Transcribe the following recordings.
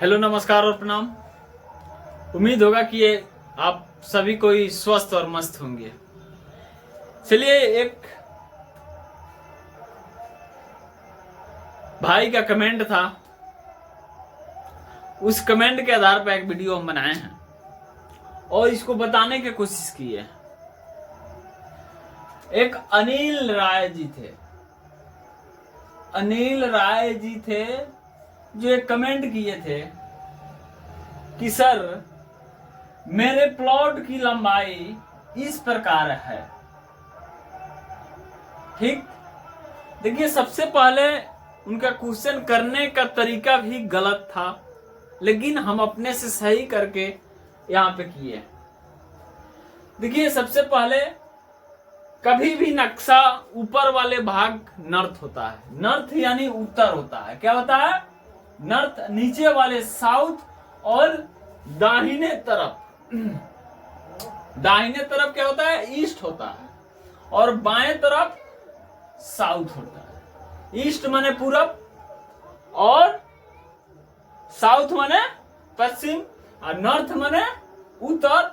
Hello, नमस्कार और प्रणाम। उम्मीद होगा कि ये आप सभी कोई स्वस्थ और मस्त होंगे। चलिए, एक भाई का कमेंट था, उस कमेंट के आधार पर एक वीडियो हम बनाए हैं और इसको बताने की कोशिश की है। एक अनिल राय जी थे जो एक कमेंट किए थे कि सर, मेरे प्लॉट की लंबाई इस प्रकार है। ठीक, देखिए, सबसे पहले उनका क्वेश्चन करने का तरीका भी गलत था, लेकिन हम अपने से सही करके यहां पे किए। देखिए, सबसे पहले कभी भी नक्शा ऊपर वाले भाग नॉर्थ होता है। नॉर्थ यानी उत्तर होता है। क्या होता है? नॉर्थ। नीचे वाले साउथ और दाहिने तरफ क्या होता है? ईस्ट होता है। और बाएं तरफ साउथ होता है। ईस्ट माने पूरब और साउथ माने पश्चिम और नॉर्थ माने उत्तर।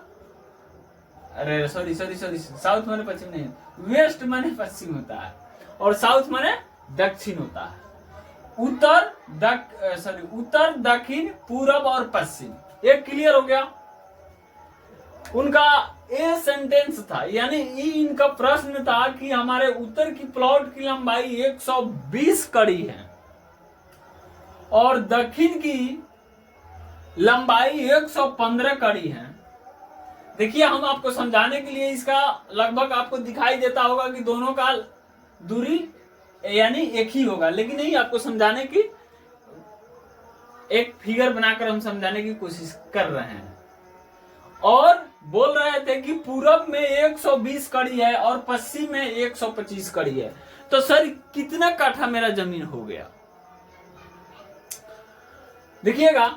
अरे सॉरी, साउथ माने पश्चिम नहीं, वेस्ट माने पश्चिम होता है और साउथ माने दक्षिण होता है। उत्तर, दक्षिण, पूरब और पश्चिम। ये क्लियर हो गया। उनका ए सेंटेंस था, यानी इनका प्रश्न था कि हमारे उत्तर की प्लॉट की लंबाई 120 कड़ी है और दक्षिण की लंबाई 115 कड़ी है। देखिए, हम आपको समझाने के लिए इसका लगभग आपको दिखाई देता होगा कि दोनों का दूरी यानी एक ही होगा, लेकिन नहीं, आपको समझाने की एक फिगर बनाकर हम समझाने की कोशिश कर रहे हैं। और बोल रहे थे कि पूरब में 120 कड़ी है और पश्चिम में 125 कड़ी है। तो सर, कितना काठा मेरा जमीन हो गया? देखिएगा,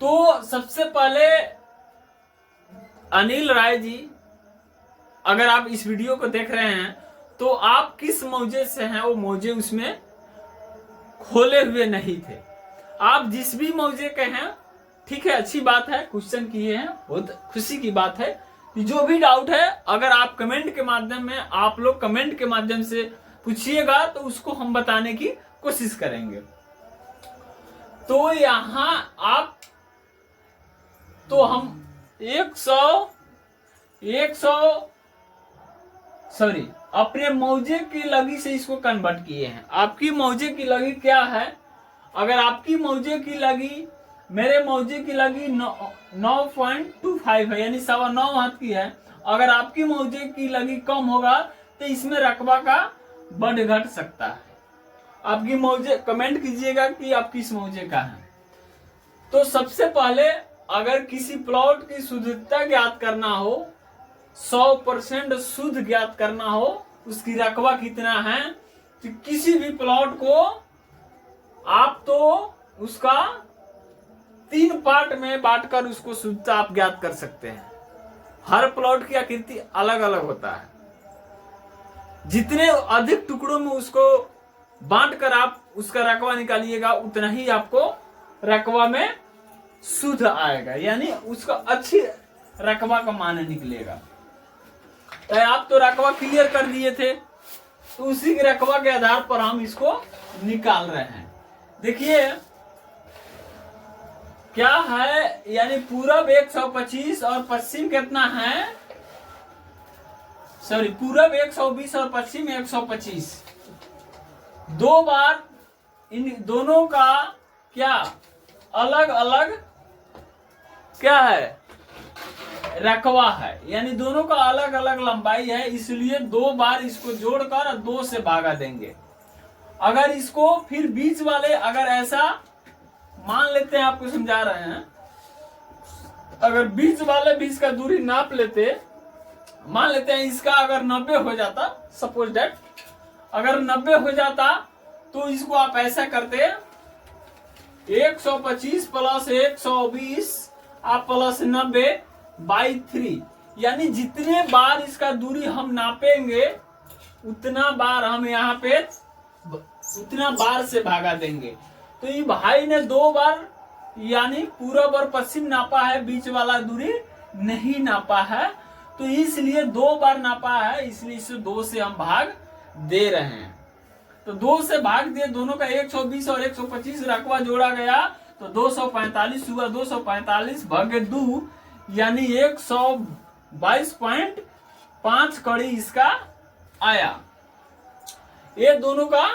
तो सबसे पहले अनिल राय जी, अगर आप इस वीडियो को देख रहे हैं तो आप किस मौजे से हैं वो मौजे उसमें खोले हुए नहीं थे। आप जिस भी मौजे के हैं, ठीक है, अच्छी बात है, क्वेश्चन किए हैं, बहुत खुशी की बात है। जो भी डाउट है, अगर आप कमेंट के माध्यम में आप लोग कमेंट के माध्यम से पूछिएगा तो उसको हम बताने की कोशिश करेंगे। तो यहां आप तो हम 100 अपने मौजे की लगी से इसको कन्वर्ट किए हैं। आपकी मौजे की लगी क्या है? अगर आपकी मौजे की लगी, मेरे मौजे की लगी 9.25 है, यानी 9.25 हाथ की है। अगर आपकी मौजे की लगी कम होगा तो इसमें रकबा का बढ़ घट सकता है। आपकी मौजे, कमेंट कीजिएगा कि आप किस मौजे का है। तो सबसे पहले, अगर किसी प्लॉट की शुद्धता ज्ञात करना हो, 100% शुद्ध ज्ञात करना हो, उसकी रकबा कितना है, तो किसी भी प्लॉट को आप तो उसका 3 पार्ट में बांटकर उसको शुद्धता आप ज्ञात कर सकते हैं। हर प्लॉट की आकृति अलग अलग होता है। जितने अधिक टुकड़ों में उसको बांटकर आप उसका रकबा निकालिएगा, उतना ही आपको रकबा में शुद्ध आएगा, यानी उसका अच्छी रकबा का मान निकलेगा। तो आप तो रकबा क्लियर कर दिए थे, तो उसी के रकबा के आधार पर हम इसको निकाल रहे हैं। देखिए क्या है, यानी पूरब 125 और पश्चिम कितना है? पूरब 120 और पश्चिम 125। 2 बार इन दोनों का क्या अलग अलग क्या है? रकबा है, यानी दोनों का अलग अलग लंबाई है, इसलिए 2 बार इसको जोड़कर 2 से भागा देंगे। अगर इसको फिर बीच वाले, अगर ऐसा मान लेते हैं, आपको समझा रहे हैं, अगर बीच वाले भी इसका दूरी नाप लेते, मान लेते हैं इसका अगर 90 हो जाता, सपोज दैट अगर 90 हो जाता, तो इसको आप ऐसा करते 125 प्लस 120 आप प्लस 90/3, यानी जितने बार इसका दूरी हम नापेंगे उतना बार हम यहाँ पे उतना बार से भागा देंगे। तो ये भाई ने 2 बार यानी पूरब और पश्चिम नापा है, बीच वाला दूरी नहीं नापा है, तो इसलिए 2 बार नापा है, इसलिए इसे 2 से हम भाग दे रहे हैं। तो 2 से भाग दिए, दोनों का 120 और 125 रकबा जोड़ा गया तो 245 हुआ। 245 भागे 2 यानी 122.5 कड़ी इसका आया। ये दोनों का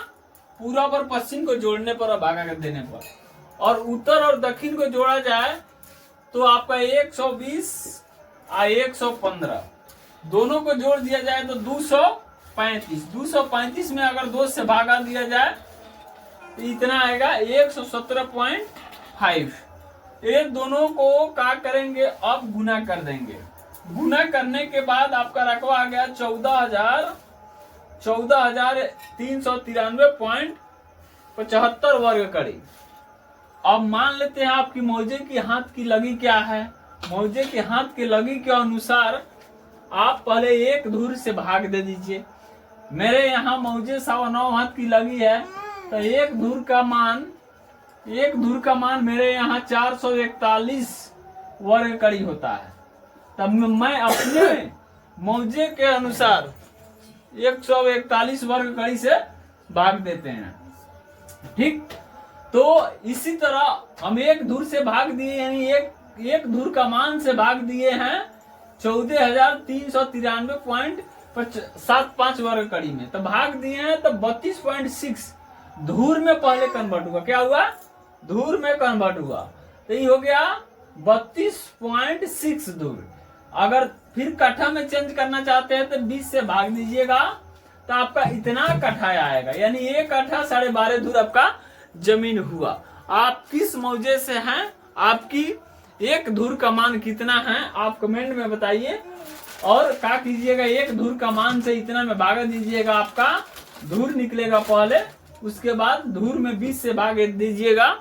पूरब और पश्चिम को जोड़ने पर और भागा कर देने पर, और उत्तर और दक्षिण को जोड़ा जाए तो आपका 120 और 115 दोनों को जोड़ दिया जाए तो 235। 235 में अगर 2 से भागा दिया जाए तो इतना आएगा 117.5। ये दोनों को क्या करेंगे, अब गुना कर देंगे। गुना करने के बाद आपका रकबा आ गया 14,393.75 वर्ग कड़ी। अब मान लेते हैं आपकी मौजे की हाथ की लगी क्या है। मौजे के हाथ की लगी के अनुसार आप पहले 1 धूर से भाग दे दीजिए। मेरे यहाँ मौजे 9.25 हाथ की लगी है, तो 1 धूर का मान मेरे यहाँ 441 वर्ग कड़ी होता है। तब मैं अपने मौजे के अनुसार 141 वर्ग कड़ी से भाग देते हैं। ठीक, तो इसी तरह हम 1 धूर से भाग दिए, यानी एक धूर का मान से भाग दिए हैं 14,393.75 वर्ग कड़ी में, तो भाग दिए हैं तो 32.6 धूर में पहले कन्वर्ट हुआ। क्या हुआ, धूर में कन्वर्ट हुआ, तो ये हो गया 32.6 धूर। अगर फिर कट्ठा में चेंज करना चाहते हैं तो 20 से भाग दीजिएगा तो आपका इतना कट्ठा आएगा, यानी 1 कट्ठा 12.5 धूर आपका जमीन हुआ। आप किस मौजे से हैं, आपकी 1 धूर का मान कितना है आप कमेंट में बताइए। और क्या कीजिएगा, 1 धूर का मान से इतना में भाग दीजिएगा, आपका धूर निकलेगा पहले, उसके बाद धूर में 20 से भाग दीजिएगा।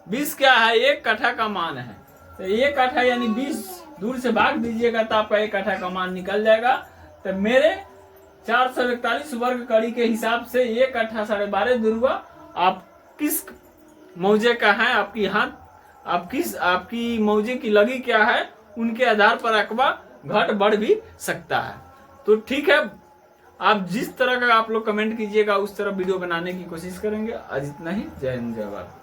20 क्या है, 1 कट्ठा का मान है, तो 1 कट्ठा यानी 20 धूर से भाग दीजिएगा तो आपका 1 कट्ठा का मान निकल जाएगा। तो मेरे 441 वर्ग कड़ी के हिसाब से 1 कट्ठा 12.5 धूर हुआ। आप किस मौजे का है आपकी हाथ, आपकी मौजे की लगी क्या है, उनके आधार पर रकबा घट बढ़ भी सकता है। तो ठीक है, आप जिस तरह का आप लोग कमेंट कीजिएगा उस तरह वीडियो बनाने की कोशिश करेंगे। आज इतना ही। जय हिंद, जय भारत।